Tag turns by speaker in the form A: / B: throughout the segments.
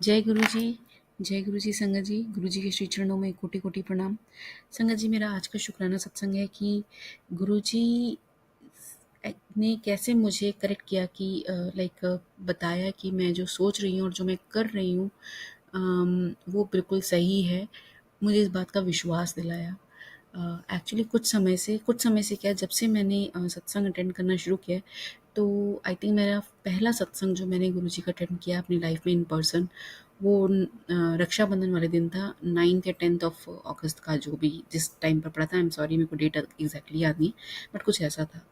A: जय गुरु जी। जय गुरु जी संगत जी। गुरु जी के श्री चरणों में कोटि कोटि प्रणाम। संगत जी, मेरा आज का शुक्राना सत्संग है कि गुरु जी ने कैसे मुझे करेक्ट किया कि लाइक बताया कि मैं जो सोच रही हूँ और जो मैं कर रही हूँ वो बिल्कुल सही है। मुझे इस बात का विश्वास दिलाया। एक्चुअली कुछ समय से क्या, जब से मैंने सत्संग अटेंड करना शुरू किया है, तो आई थिंक मेरा पहला सत्संग जो मैंने गुरुजी का अटेंड किया अपनी लाइफ में इन पर्सन, वो रक्षाबंधन वाले दिन था, 9th या 10th ऑफ अगस्त का, जो भी जिस टाइम पर पड़ा था। आई एम सॉरी, मेरे को डेट एग्जैक्टली याद नहीं, बट कुछ ऐसा था।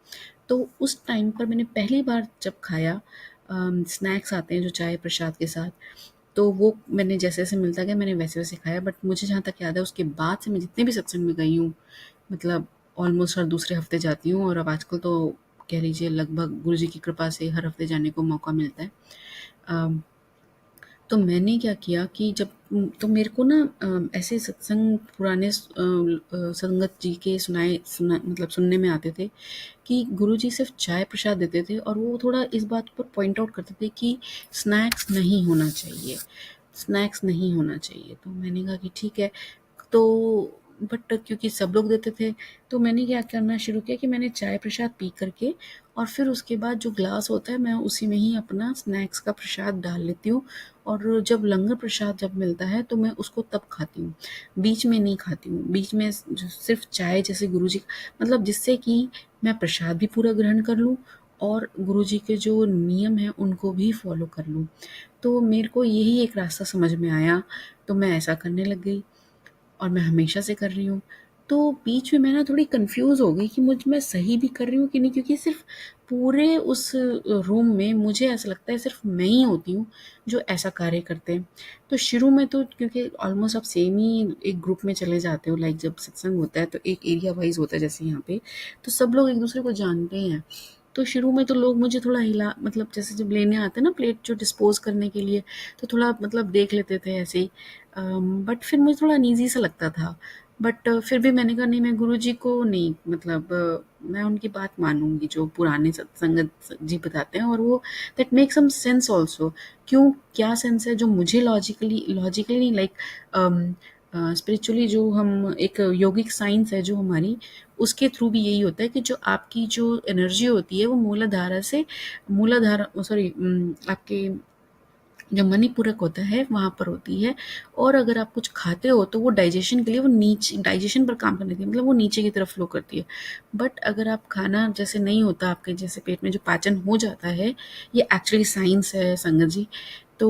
A: तो उस टाइम पर मैंने पहली बार जब खाया, स्नैक्स आते हैं जो चाय प्रसाद के साथ, तो वो मैंने जैसे जैसे मिलता गया मैंने वैसे वैसे खाया। बट मुझे जहाँ तक याद है, उसके बाद से मैं जितने भी सत्संग में गई हूँ, मतलब ऑलमोस्ट हर दूसरे हफ्ते जाती हूँ, और अब आजकल तो कह लीजिए लगभग गुरु जी की कृपा से हर हफ्ते जाने को मौका मिलता है। अम, तो मैंने क्या किया कि जब तो मेरे को ना ऐसे सत्संग पुराने संगत जी के मतलब सुनने में आते थे कि गुरुजी सिर्फ चाय प्रसाद देते थे, और वो थोड़ा इस बात पर पॉइंट आउट करते थे कि स्नैक्स नहीं होना चाहिए, स्नैक्स नहीं होना चाहिए। तो मैंने कहा कि ठीक है। तो बट क्योंकि सब लोग देते थे, तो मैंने क्या करना शुरू किया कि मैंने चाय प्रसाद पी करके, और फिर उसके बाद जो ग्लास होता है, मैं उसी में ही अपना स्नैक्स का प्रसाद डाल लेती हूँ। और जब लंगर प्रसाद जब मिलता है तो मैं उसको तब खाती हूँ, बीच में नहीं खाती हूँ। बीच में सिर्फ चाय जैसे गुरुजी, मतलब जिससे कि मैं प्रसाद भी पूरा ग्रहण कर लूँ और गुरुजी के जो नियम हैं उनको भी फॉलो कर लूँ। तो मेरे को यही एक रास्ता समझ में आया, तो मैं ऐसा करने लग गई, और मैं हमेशा से कर रही हूँ। तो बीच में मैं ना थोड़ी कन्फ्यूज़ हो गई कि मैं सही भी कर रही हूँ कि नहीं, क्योंकि सिर्फ़ पूरे उस रूम में मुझे ऐसा लगता है सिर्फ़ मैं ही होती हूँ जो ऐसा कार्य करते हैं। तो शुरू में तो क्योंकि ऑलमोस्ट आप सेम ही एक ग्रुप में चले जाते हो, लाइक जब सत्संग होता है तो एक एरिया वाइज़ होता है जैसे यहाँ पे, तो सब लोग एक-दूसरे को जानते हैं। तो शुरू में तो लोग मुझे थोड़ा हिला, मतलब जैसे जब लेने आते हैं ना प्लेट जो डिस्पोज़ करने के लिए, तो थोड़ा मतलब देख लेते थे ऐसे ही। बट फिर मुझे थोड़ा अनईज़ी सा लगता था। बट फिर भी मैंने कहा नहीं, मैं गुरुजी को नहीं, मतलब मैं उनकी बात मानूँगी जो पुराने सत्संगत जी बताते हैं, और वो that make some sense also. क्यों, क्या सेंस है जो मुझे लॉजिकली लॉजिकली नहीं, लाइक स्पिरिचुअली जो हम एक योगिक साइंस है जो हमारी, उसके थ्रू भी यही होता है कि जो आपकी जो एनर्जी होती है वो मूलाधार सॉरी आपके जो मणिपूरक होता है वहाँ पर होती है। और अगर आप कुछ खाते हो तो वो डाइजेशन के लिए, वो नीचे डाइजेशन पर काम करने के लिए, मतलब वो नीचे की तरफ फ्लो करती है। बट अगर आप खाना जैसे नहीं होता आपके जैसे पेट में जो पाचन हो जाता है, ये एक्चुअली साइंस है संगत जी। तो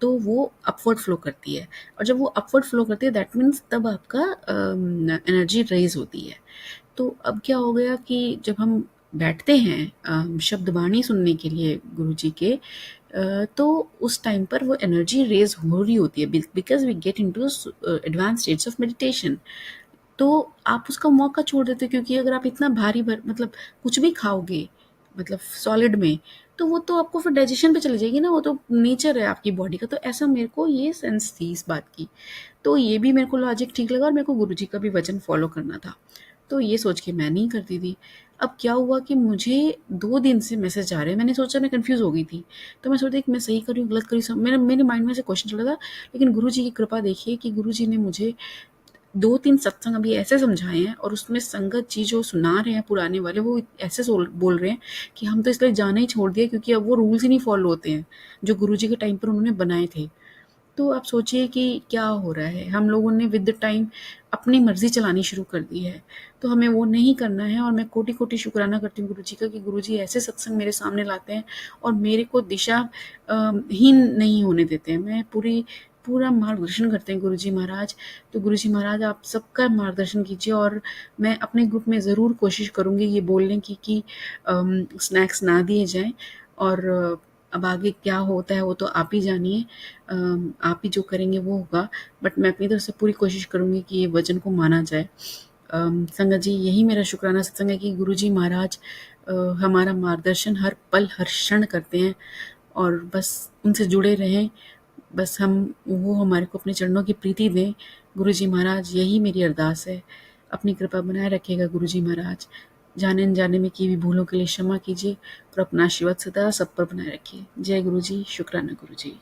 A: वो अपवर्ड फ्लो करती है, और जब वो अपवर्ड फ्लो करती है दैट मीन्स तब आपका एनर्जी रेज होती है। तो अब क्या हो गया कि जब हम बैठते हैं शब्द वाणी सुनने के लिए गुरु जी के, तो उस टाइम पर वो एनर्जी रेज हो रही होती है, because we get into advance states of meditation. तो आप उसका मौका छोड़ देते हो, क्योंकि अगर आप इतना भारी मतलब कुछ भी खाओगे, मतलब सॉलिड में, तो वो तो आपको फिर डाइजेशन पे चली जाएगी ना, वो तो नेचर है आपकी बॉडी का। तो ऐसा मेरे को ये सेंस थी इस बात की। तो ये भी मेरे को लॉजिक ठीक लगा, और मेरे को गुरुजी का भी वचन फॉलो करना था। तो ये सोच के मैं नहीं करती थी। अब क्या हुआ कि मुझे 2 दिन से मैसेज आ रहे हैं। मैंने सोचा, मैं कन्फ्यूज़ हो गई थी। तो मैं सोच रही कि मैं सही कर रही हूँ, गलत कर रही हूँ, मेरे माइंड में से क्वेश्चन चल रहा था। लेकिन गुरुजी की कृपा देखिए कि गुरुजी ने मुझे 2-3 सत्संग अभी ऐसे समझाए हैं, और उसमें संगत जी जो सुना रहे हैं पुराने वाले, वो ऐसे बोल रहे हैं कि हम तो इसलिए जाना ही छोड़ दिया क्योंकि अब वो रूल्स ही नहीं फॉलो होते हैं जो गुरुजी के टाइम पर उन्होंने बनाए थे। तो आप सोचिए कि क्या हो रहा है, हम लोगों ने विद द टाइम अपनी मर्जी चलानी शुरू कर दी है। तो हमें वो नहीं करना है, और मैं कोटि कोटि शुक्राना करती हूँ गुरुजी का कि गुरुजी ऐसे सत्संग मेरे सामने लाते हैं और मेरे को दिशा हीन नहीं होने देते हैं। मैं पूरा मार्गदर्शन करते हैं गुरुजी महाराज। तो गुरुजी महाराज आप सबका मार्गदर्शन कीजिए, और मैं अपने ग्रुप में ज़रूर कोशिश करूँगी ये बोलने की कि स्नैक्स ना दिए जाएँ। और अब आगे क्या होता है वो तो आप ही जानिए, आप ही जो करेंगे वो होगा। बट मैं अपनी तरफ से पूरी कोशिश करूँगी कि ये वचन को माना जाए। संगत जी, यही मेरा शुक्राना सत्संग है कि गुरुजी महाराज हमारा मार्गदर्शन हर पल हर क्षण करते हैं, और बस उनसे जुड़े रहें। बस हम वो हमारे को अपने चरणों की प्रीति दें। गुरुजी महाराज, यही मेरी अरदास है। अपनी कृपा बनाए रखिएगा गुरुजी महाराज। जाने अनजाने में की हुई भूलों के लिए क्षमा कीजिए, और अपना आशीर्वाद सदा सब पर बनाए रखिए। जय गुरु जी, शुक्राना गुरु जी।